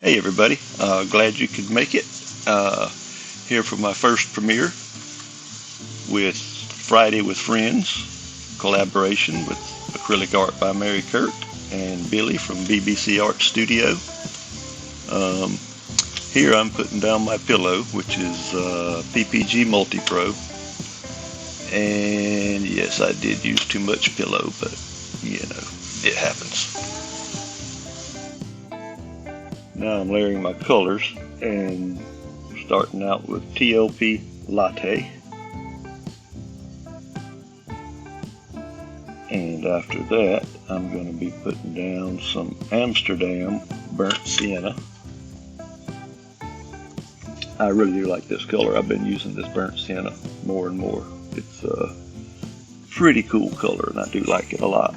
Hey everybody, glad you could make it. Here for my first premiere with Friday with Friends, collaboration with acrylic art by Mary Kirk and Billy from BBC Art Studio. Here I'm putting down my pillow, which is PPG Multi-Pro. And yes, I did use too much pillow, but you know, it happens. Now I'm layering my colors and starting out with TLP Latte. And after that, I'm going to be putting down some Amsterdam Burnt Sienna. I really do like this color. I've been using this Burnt Sienna more and more. It's a pretty cool color and I do like it a lot.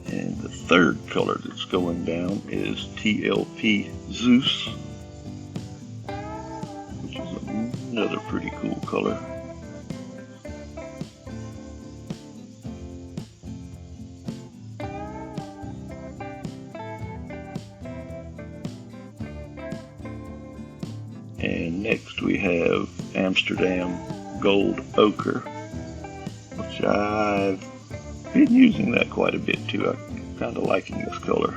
And the third color that's going down is TLP Zeus, which is another pretty cool color. And next we have Amsterdam Gold Ochre, which I've been using that quite a bit too. I'm kind of liking this color.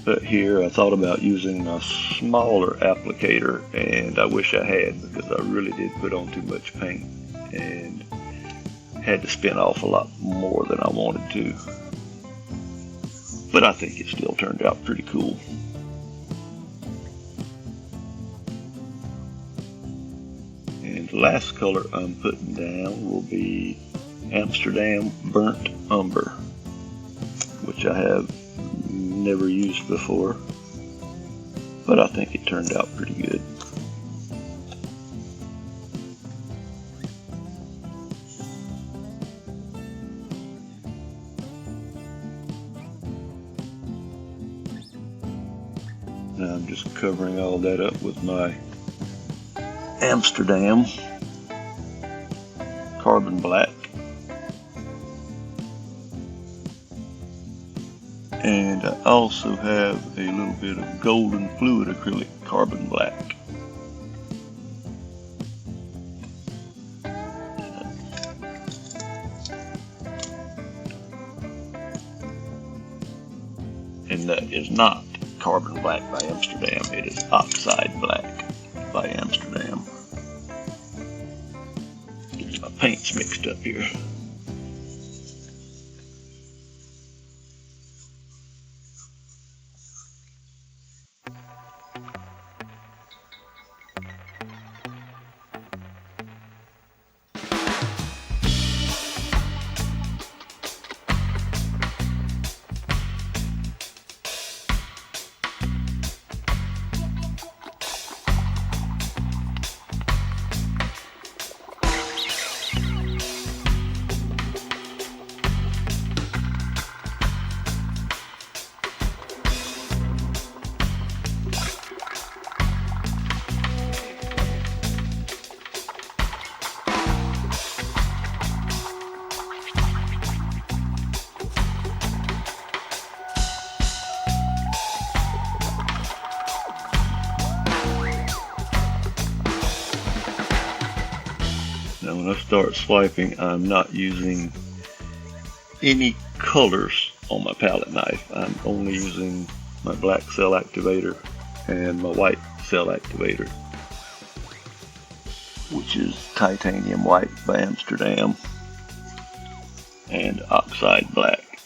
But here I thought about using a smaller applicator, and I wish I had, because I really did put on too much paint and had to spin off a lot more than I wanted to. But I think it still turned out pretty cool. And the last color I'm putting down will be Amsterdam Burnt Umber, which I have never used before, but I think it turned out pretty good. Now I'm just covering all that up with my Amsterdam Carbon Black. And I also have a little bit of Golden Fluid Acrylic Carbon Black. And that is not Carbon Black by Amsterdam, it is Oxide Black by Amsterdam. Getting my paints mixed up here. Now when I start swiping, I'm not using any colors on my palette knife. I'm only using my black cell activator and my white cell activator, which is Titanium White by Amsterdam and Oxide Black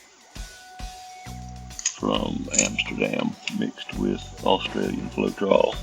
from Amsterdam, mixed with Australian Floetrol.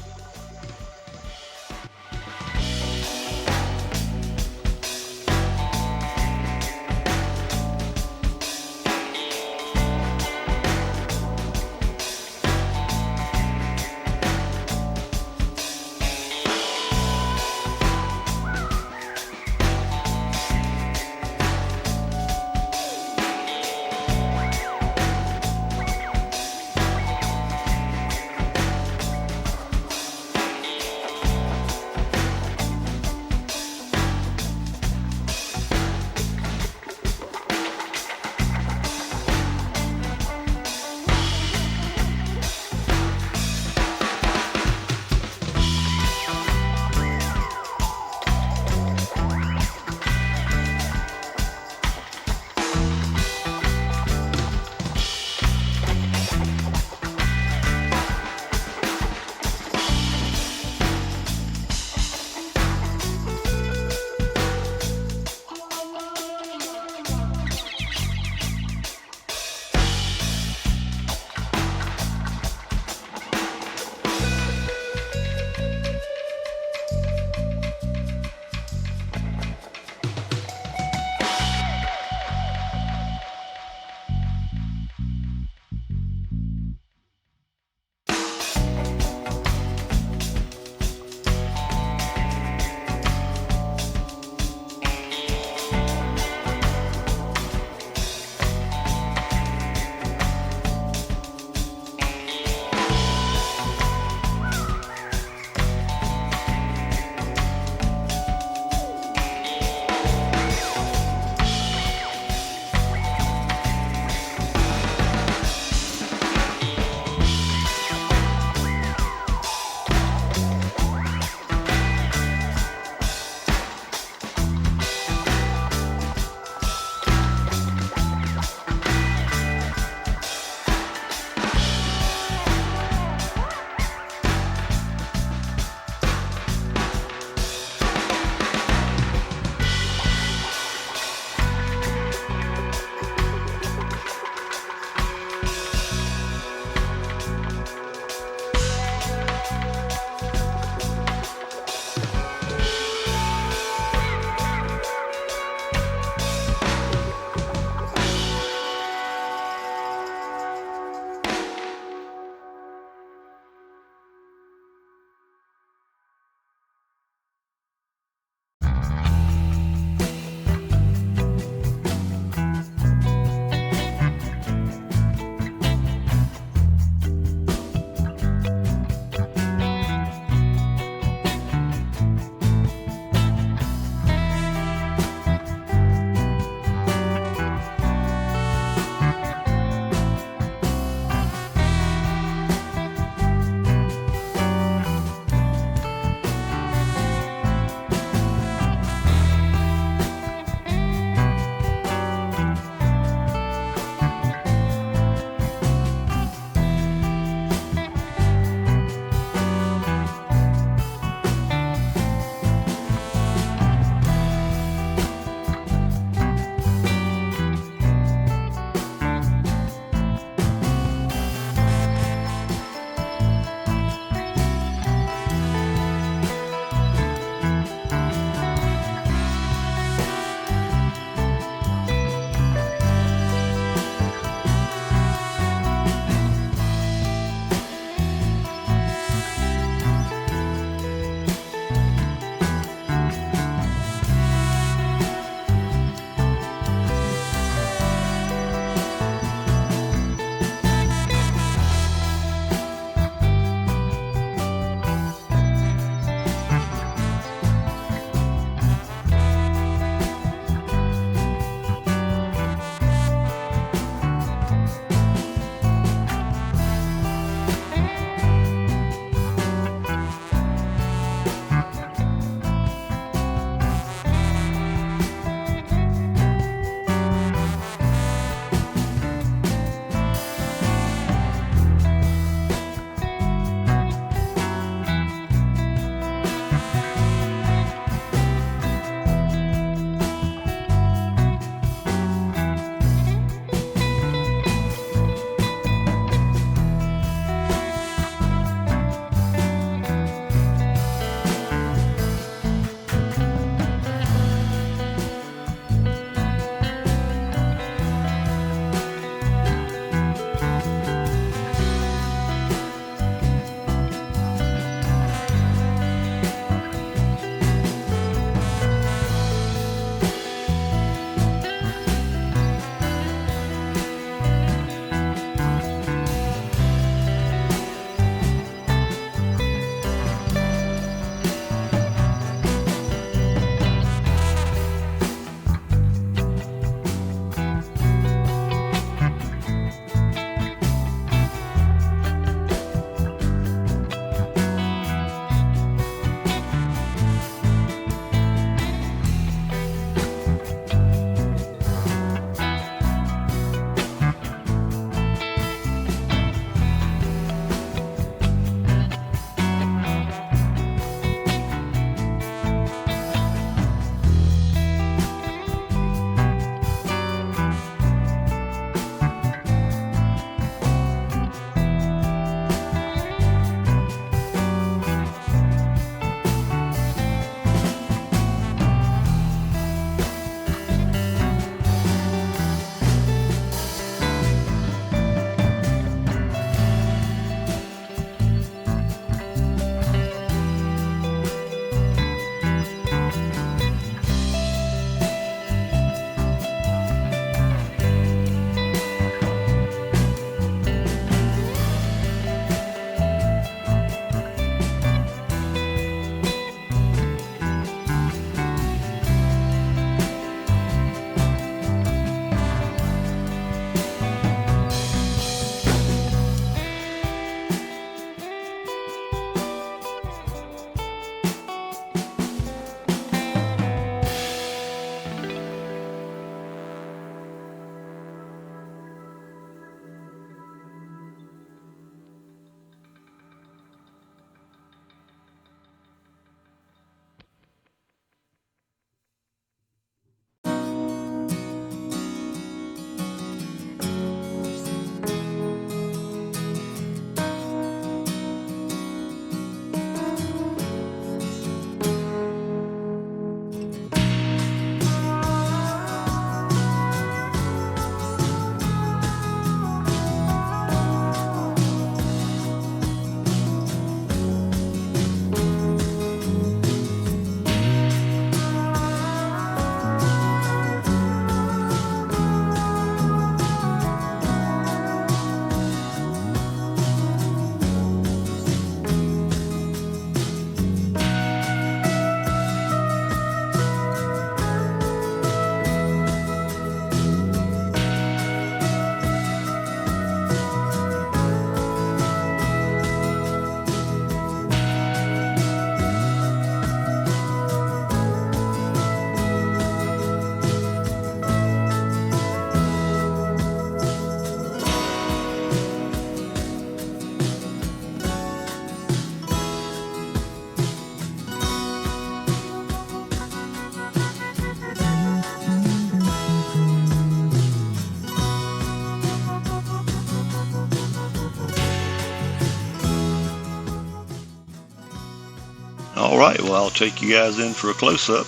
All right, well, I'll take you guys in for a close-up.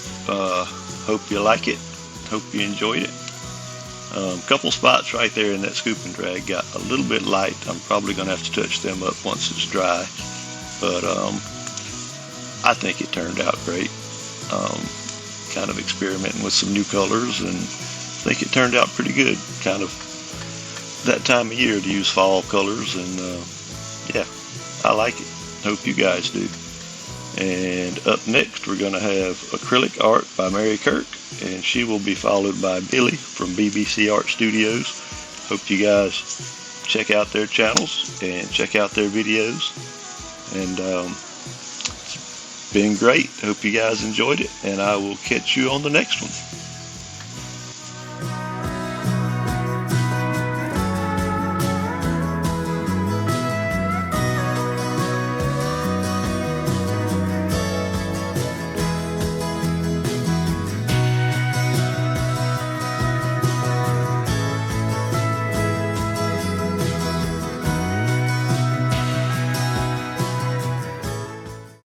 Hope you like it. Hope you enjoyed it. Couple spots right there in that scoop and drag got a little bit light. I'm probably going to have to touch them up once it's dry. But I think it turned out great. Kind of experimenting with some new colors, and I think it turned out pretty good. Kind of that time of year to use fall colors, and yeah, I like it. Hope you guys do. And up next, we're going to have acrylic art by Mary Kirk, and she will be followed by Billy from BBC Art Studios. Hope you guys check out their channels and check out their videos. And it's been great. Hope you guys enjoyed it, and I will catch you on the next one.